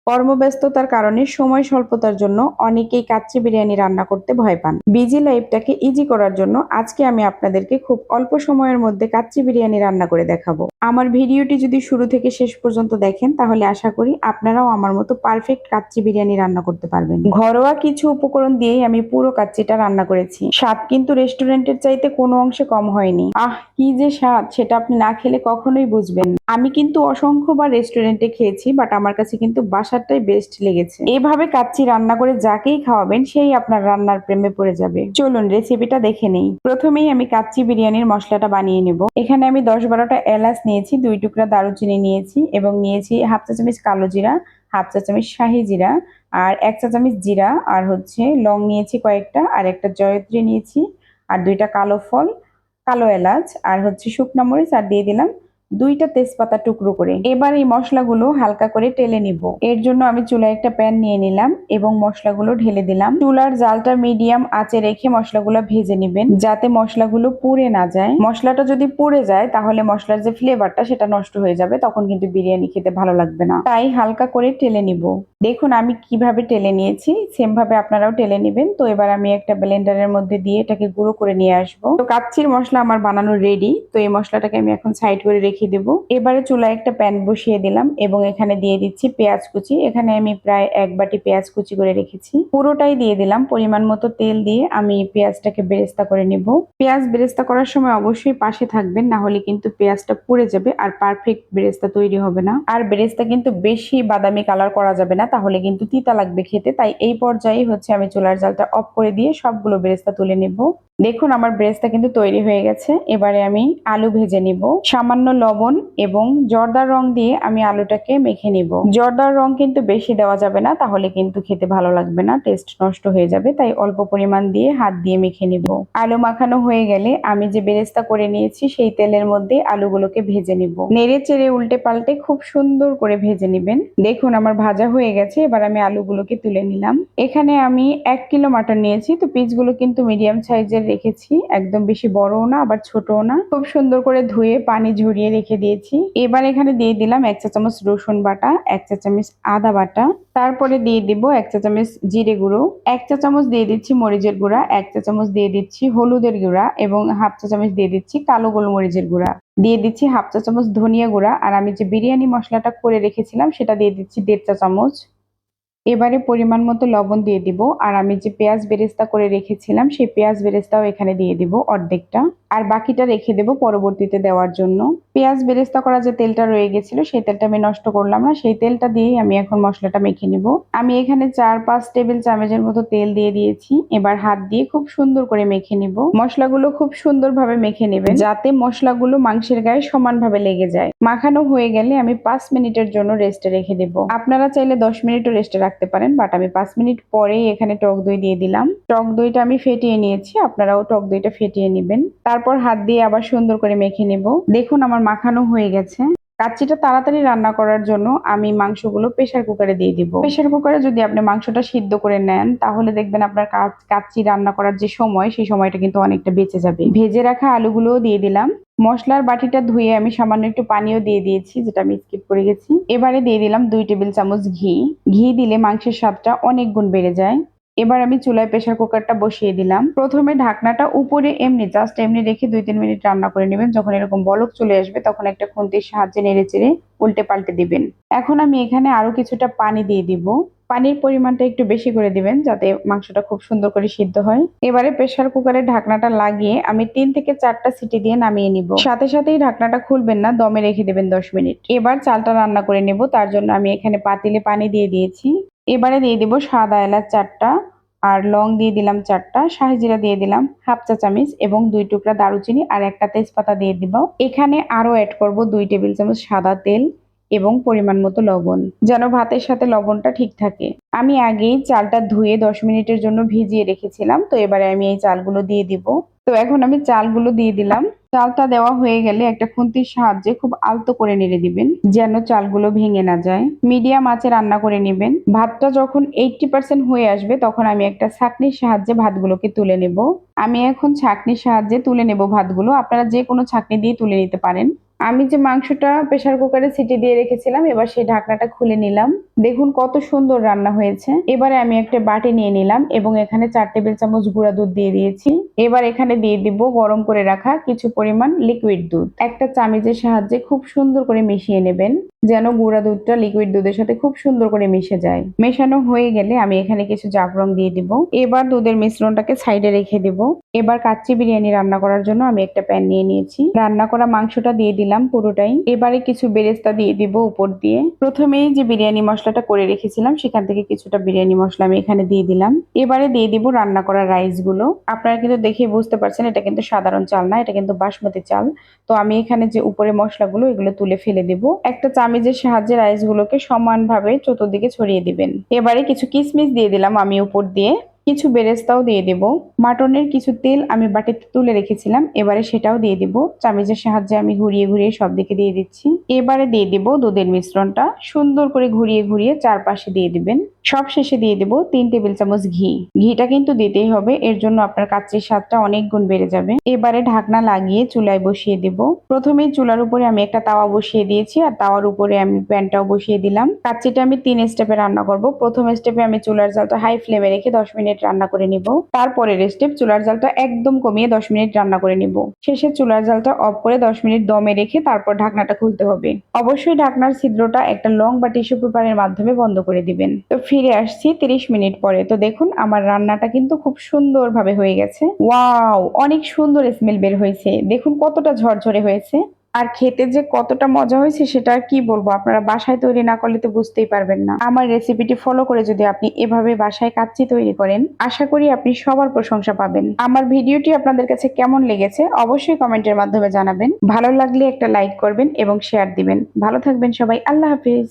কর্মব্যস্ততার কারণে সময় স্বল্পতার জন্য অনেকেই কাচ্চি বিরিয়ানি রান্না করতে ভয় পান। বিজি লাইফটাকে ইজি করার জন্য আজকে আমি আপনাদেরকে খুব অল্প সময়ের মধ্যে কাচ্চি বিরিয়ানি রান্না করে দেখাবো। আমার ভিডিওটি যদি শুরু থেকে শেষ পর্যন্ত দেখেন তাহলে আশা করি আপনারাও আমার মতো পারফেক্ট কাচ্চি বিরিয়ানি রান্না করতে পারবেন। ঘরোয়া কিছু উপকরণ দিয়েই আমি পুরো কাচ্চিটা রান্না করেছি। স্বাদ কিন্তু রেস্টুরেন্টের চাইতে কোনো অংশে কম হয়নি। কি যে স্বাদ, সেটা আপনি না খেলে কখনোই বুঝবেন না। আমি কিন্তু অসংখ্যবার রেস্টুরেন্টে খেয়েছি, বাট আমার কাছে কিন্তু বাসারটাই বেস্ট লেগেছে। এভাবে কাচ্চি রান্না করে যাকেই খাওয়াবেন সেই আপনার রান্নার প্রেমে পড়ে যাবে। চলুন রেসিপিটা দেখে নেই। প্রথমেই আমি কাচ্চি বিরিয়ানির মশলাটা বানিয়ে নেব। এখানে আমি 10-12টা এলাচ নিয়েছি, 2 টুকরা দারুচিনি নিয়েছি এবং নিয়েছি হাফ চা চামচ কালো জিরা, হাফ চা চামচ শাহি জিরা, আর 1 চা চামচ জিরা, আর লং নিয়েছি কয়েকটা, আর একটা জয়ত্রী নিয়েছি, আর 2টা কালো ফল, কালো এলাচ, আর শুকনা মরিচ, আর দিয়ে দিলাম 2টা তেজপাতা টুকরো করে। এবার এই মশলাগুলো হালকা করে টেলে নিব। এর জন্য আমি চুলায় একটা প্যান নিয়ে নিলাম এবং মশলাগুলো ঢেলে দিলাম। চুলার জালটা মিডিয়াম আঁচে রেখে মশলাগুলো ভেজে নিবেন, যাতে মশলাগুলো পুড়ে না যায়। মশলাটা যদি পুড়ে যায় তাহলে মশলার যে ফ্লেভারটা সেটা নষ্ট হয়ে যাবে, তখন কিন্তু বিরিয়ানি খেতে ভালো লাগবে না। তাই হালকা করে টেলে নিব। দেখুন আমি কিভাবে টেলে নিয়েছি, সেম ভাবে আপনারাও টেলে নেবেন। তো এবার আমি একটা ব্লেন্ডারের মধ্যে দিয়ে এটাকে গুঁড়ো করে নিয়ে আসবো। তো কাচ্চির মশলা আমার বানানো রেডি। তো এই মশলাটাকে আমি এখন সাইড করে রেখে দেবো। এবারে চুলায় একটা প্যান বসিয়ে দিলাম এবং এখানে দিয়ে দিচ্ছি পেঁয়াজ কুচি। এখানে আমি প্রায় 1 বাটি পেঁয়াজ কুচি করে রেখেছি, পুরোটাই দিয়ে দিলাম। পরিমাণ মতো তেল দিয়ে আমি পেঁয়াজটাকে বেরেস্তা করে নিব। পেঁয়াজ বেরেস্তা করার সময় অবশ্যই পাশে থাকবেন, না হলে কিন্তু পেঁয়াজটা পুড়ে যাবে আর পারফেক্ট বেরেস্তা তৈরি হবে না। আর বেরেস্তা কিন্তু বেশি বাদামি কালার করা যাবে না, তাহলে কিন্তু তিতা লাগবে খেতে। তাই এই পর্যায়ে আমি চুলার জালটা অফ করে দিয়ে সবগুলো বেরেস্তা তুলে নেব। দেখুন আমার বেরেস্তা কিন্তু তৈরি হয়ে গেছে। এবারে আমি আলু ভেজে নিব। সামান্য লবণ এবং জর্দার রং দিয়ে আমি আলুটাকে মেখে নিব। জর্দার রং কিন্তু বেশি দেওয়া যাবে না, তাহলে কিন্তু খেতে ভালো লাগবে না, টেস্ট নষ্ট হয়ে যাবে। তাই অল্প পরিমাণ দিয়ে হাত দিয়ে মেখে নিব। আলু মাখানো হয়ে গেলে আমি যে বেরেস্তা করে নিয়েছি সেই তেলের মধ্যে আলুগুলোকে ভেজে নিব। নেড়ে চেড়ে উল্টে পাল্টে খুব সুন্দর করে ভেজে নিবেন। দেখুন আমার ভাজা হয়ে গেছে। এবার আমি আলুগুলোকে তুলে নিলাম। এখানে আমি 1 কিলো মাটন নিয়েছি। তো পিসগুলো কিন্তু মিডিয়াম সাইজের রেখেছি, একদম বেশি বড়ও না আবার ছোটও না। খুব সুন্দর করে ধুয়ে পানি ঝরিয়ে রেখে দিয়েছি। এবার এখানে দিয়ে দিলাম 1 চা চামচ রসুন বাটা, 1 চা চামচ আদা বাটা, তারপরে দিয়ে দিব 1 চা চামচ জিরে গুঁড়ো, 1 চা চামচ দিয়ে দিচ্ছি মরিচের গুঁড়া, 1 চা চামচ দিয়ে দিচ্ছি হলুদের গুঁড়া এবং হাফ চা চামচ দিয়ে দিচ্ছি কালো গোলমরিচের গুঁড়া, দিয়ে দিচ্ছি হাফ চা চামচ ধনিয়া গুঁড়া, আর আমি যে বিরিয়ানি মশলাটা করে রেখেছিলাম সেটা দিয়ে দিচ্ছি 1.5 চা চামচ। এবারে পরিমাণ মতো লবণ দিয়ে দিব। আর আমি যে পেঁয়াজ বেরেস্তা করে রেখেছিলাম সেই পেঁয়াজ বেরেস্তাও এখানে দিয়ে দিব অর্ধেকটা, আর বাকিটা রেখে দেব পরবর্তীতে দেওয়ার জন্য। পেঁয়াজ বেরেস্তা করা যে তেলটা রয়ে গেছিল সেই তেলটা আমি নষ্ট করলাম না, সেই তেলটা দিয়েই আমি এখন মশলাটা মেখে নিব। আমি এখানে 4-5 টেবিল চামচের মতো তেল দিয়ে দিয়েছি। এবার হাত দিয়ে খুব সুন্দর করে মেখে নিব। মশলাগুলো খুব সুন্দরভাবে মেখে নেবেন, যাতে মশলাগুলো মাংসের গায়ে সমানভাবে লেগে যায়। মাখানো হয়ে গেলে আমি 5 মিনিটের জন্য রেস্টে রেখে দেব। আপনারা চাইলে 10 মিনিটও রেস্টে রাখতে পারেন, বাট আমি 5 মিনিট পরেই এখানে টক দই দিয়ে দিলাম। টক দইটা আমি ফেটিয়ে নিয়েছি, আপনারাও টক দইটা ফেটিয়ে নেবেন। তারপর হাত দিয়ে আবার সুন্দর করে মেখে নেব। দেখুন আমার মাখানো হয়ে গেছে। কাচ্চিটা তাড়াতাড়ি রান্না করার জন্য আমি মাংসগুলো প্রেসার কুকারে দিয়ে দিব। প্রেসার কুকারে যদি আপনি মাংসটা সিদ্ধ করে নেন তাহলে দেখবেন আপনার কাচ্চি রান্না করার যে সময় সেই সময়টা কিন্তু অনেকটা বেঁচে যাবে। ভেজে রাখা আলুগুলোও দিয়ে দিলাম। মশলার বাটিটা ধুয়ে আমি সামান্য একটু পানিও দিয়ে দিয়েছি, যেটা আমি স্কিপ করে গেছি। এবারে দিয়ে দিলাম 2 টেবিল চামচ ঘি। ঘি দিলে মাংসের স্বাদটা অনেক গুণ বেড়ে যায়। এবার আমি চুলায় প্রেসার কুকারটা বসিয়ে দিলাম। প্রথমে ঢাকনাটা উপরে জাস্ট এমনি রেখে 2-3 মিনিট রান্না করে নেবেন। যখন এরকম বলক চলে আসবে তখন একটা খুন্তির সাহায্যে নেড়ে চেড়ে উল্টে পাল্টে দিবেন। এখন আমি এখানে আরো কিছুটা পানি দিয়ে দিব। পানির পরিমাণটা একটু বেশি করে দিবেন যাতে মাংসটা খুব সুন্দর করে সিদ্ধ হয়। এবারে প্রেসার কুকারের ঢাকনাটা লাগিয়ে আমি 3 থেকে 4টা সিটি দিয়ে নামিয়ে নিব। সাথে সাথেই ঢাকনাটা খুলবেন না, দমে রেখে দেবেন 10 মিনিট। এবার চালটা রান্না করে নেব। তার জন্য আমি এখানে পাতিলে পানি দিয়ে দিয়েছি। এবারে দিয়ে দিব সাদা এলাচ 4টা, আর লং দিয়ে দিলাম 4টা, শাহি জিরা দিয়ে দিলাম হাফ চা চামচ এবং 2 টুকরা দারুচিনি আর একটা তেজপাতা দিয়ে দিব। এখানে আরো অ্যাড করব 2 টেবিল চামচ সাদা তেল এবং পরিমাণ মতো লবণ, যেন ভাতের সাথে লবণটা ঠিক থাকে। আমি আগেই চালটা ধুয়ে 10 মিনিটের জন্য ভিজিয়ে রেখেছিলাম। তো এবারে আমি এই চালগুলো দিয়ে দিব। তো এখন আমি চালগুলো দিয়ে দিলাম। চালটা দেওয়া হয়ে গেলে একটা খুন্তির সাহায্যে খুব আলতো করে নেড়ে দিবেন, যেন চালগুলো ভেঙে না যায়। মিডিয়াম আঁচে রান্না করে নেবেন। ভাতটা যখন 80% হয়ে আসবে তখন আমি একটা ছাঁকনির সাহায্যে ভাতগুলোকে তুলে নেব। আমি এখন ছাঁকনির সাহায্যে তুলে নেব ভাতগুলো। আপনারা যে কোনো ছাঁকনি দিয়ে তুলে নিতে পারেন। আমি যে মাংসটা প্রেসার কুকারে সিটি দিয়ে রেখেছিলাম, এবার সেই ঢাকনাটা খুলে নিলাম। দেখুন কত সুন্দর রান্না হয়েছে। এবারে আমি একটা বাটি নিয়ে নিলাম এবং এখানে 4 টেবিল চামচ গুঁড়া দুধ দিয়ে দিয়েছি। এবার এখানে দিয়ে দিব গরম করে রাখা কিছু পরিমাণ লিকুইড দুধ। একটা চামচের সাহায্যে খুব সুন্দর করে মিশিয়ে নেবেন, যেন গুঁড়া দুধটা লিকুইড দুধের সাথে খুব সুন্দর করে মিশে যায়। মেশানো হয়ে গেলে আমি এখানে কিছু জাফরান দিয়ে দিব। এবার দুধের মিশ্রণটাকে সাইডে রেখে দিব। এবার কাচ্চি বিরিয়ানি রান্না করার জন্য আমি একটা প্যান নিয়ে নিয়েছি। রান্না করা মাংসটা দিয়ে দিলাম পুরোটাই। এবারে কিছু বেরেস্তা দিয়ে দিব উপর দিয়ে। প্রথমেই যে বিরিয়ানি মশলাটা করে রেখেছিলাম সেখান থেকে কিছুটা বিরিয়ানি মশলা আমি এখানে দিয়ে দিলাম। এবারে দিয়ে দিব রান্না করা রাইস গুলো। আপনারা কিন্তু দেখে বুঝতে পারছেন এটা কিন্তু সাধারণ চাল না, এটা কিন্তু বাসমতি চাল। তো আমি এখানে যে উপরে মশলাগুলো এগুলো তুলে ফেলে দেব। একটা চামচের সাহায্যে রাইস গুলোকে সমানভাবে চতুর্দিকে ছড়িয়ে দিবেন। এবারে কিছু কিশমিশ দিয়ে দিলাম আমি উপর দিয়ে। কিছু বেরেস্তাও দিয়ে দেব। মাটনের কিছু তেল আমি বাটিতে তুলে রেখেছিলাম, এবারে সেটাও দিয়ে দিব। চামচের সাহায্যে আমি ঘুরিয়ে ঘুরিয়ে সব দিকে দিয়ে দিচ্ছি। এবারে দিয়ে দিব দুধের মিশ্রণটা সুন্দর করে ঘুরিয়ে ঘুরিয়ে চারপাশে দিয়ে দিবেন। সব শেষে দিয়ে দেব 3 টেবিল চামচ ঘি। ঘিটা কিন্তু দিতেই হবে, এর জন্য আপনার কাচ্চির স্বাদটা অনেক গুণ বেড়ে যাবে। এবারে ঢাকনা লাগিয়ে চুলায় বসিয়ে দেব। প্রথমেই চুলার উপরে আমি একটা তাওয়া বসিয়ে দিয়েছি আর তাওয়ার উপরে আমি প্যানটাও বসিয়ে দিলাম। কাচ্চিটা আমি 3 স্টেপে রান্না করব। প্রথম স্টেপে আমি চুলার জালটা হাই ফ্লেমে রেখে 10 মিনিট রান্না করে নিব। তারপরের স্টেপ চুলার জালটা একদম কমিয়ে 10 মিনিট রান্না করে নিব। শেষে চুলার জালটা অফ করে 10 মিনিট দমে রেখে তারপর ঢাকনাটা খুলতে হবে। অবশ্যই ঢাকনার ছিদ্রটা একটা লং বা টিস্যু পেপারের মাধ্যমে বন্ধ করে দিবেন। তো ফিরে আসছি 30 মিনিট পরে। তো দেখুন আমার রান্নাটা কিন্তু খুব সুন্দরভাবে হয়ে গেছে। ওয়াও, অনেক সুন্দর স্মেল বের হয়েছে। দেখুন কতটা ঝরঝরে হয়েছে। আর খেতে যে কতটা মজা হয়েছে সেটা আর কি বলবো, আপনারা বাসায় তৈরি না করলে তো বুঝতেই পারবেন না। আমার রেসিপিটি ফলো করে যদি আপনি এভাবে বাসায় কাচ্চি তৈরি করেন, আশা করি আপনি সবার প্রশংসা পাবেন। আমার ভিডিওটি আপনাদের কাছে কেমন লেগেছে অবশ্যই কমেন্টের মাধ্যমে জানাবেন। ভালো লাগলে একটা লাইক করবেন এবং শেয়ার দিবেন। ভালো থাকবেন সবাই, আল্লাহ হাফিজ।